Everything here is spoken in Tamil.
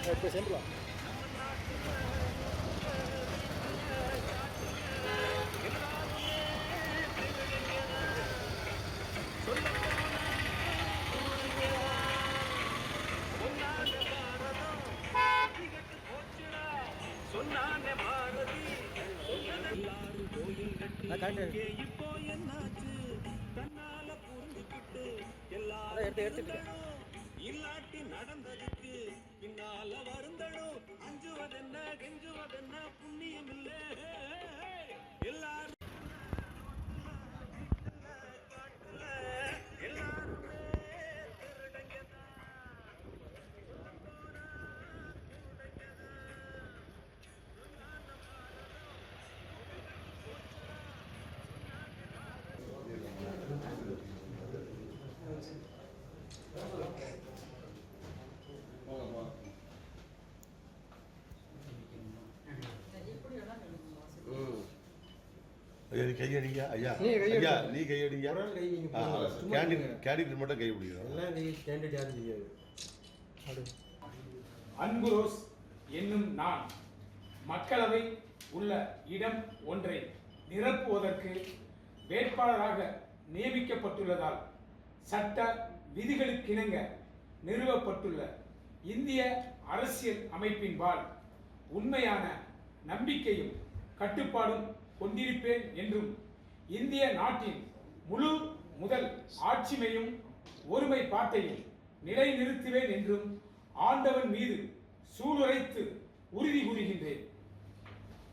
சென்றுவா. இல்லாட்டி நடந்ததுக்கு பின்னால வருந்தடும் அஞ்சுவதென்ன கெஞ்சுவதென்ன புண்ணியம் இல்ல எல்லாரும் கையடிங்க ஐயா, ஐயா நீ கையடிங்க. கேண்டிடேட் மட்டும் கை பிடிக்கணும். அன்பு ரோஸ் என்னும் நான் மக்களவை உள்ள இடம் ஒன்றை நிரப்புவதற்கு வேட்பாளராக நியமிக்கப்பட்டுள்ளதால் சட்ட விதிகளுக்கிணங்க நிறுவப்பட்டுள்ள இந்திய அரசியல் அமைப்பின்பால் உண்மையான நம்பிக்கையும் கட்டுப்பாடும் கொண்டிருப்பேன் என்றும் இந்திய நாட்டின் முழு முதல் ஆட்சிமையும் ஒருமைப்பாட்டையும் நிலைநிறுத்துவேன் என்றும் ஆண்டவன் மீது சூளுரைத்து உறுதி கூறுகின்றேன்.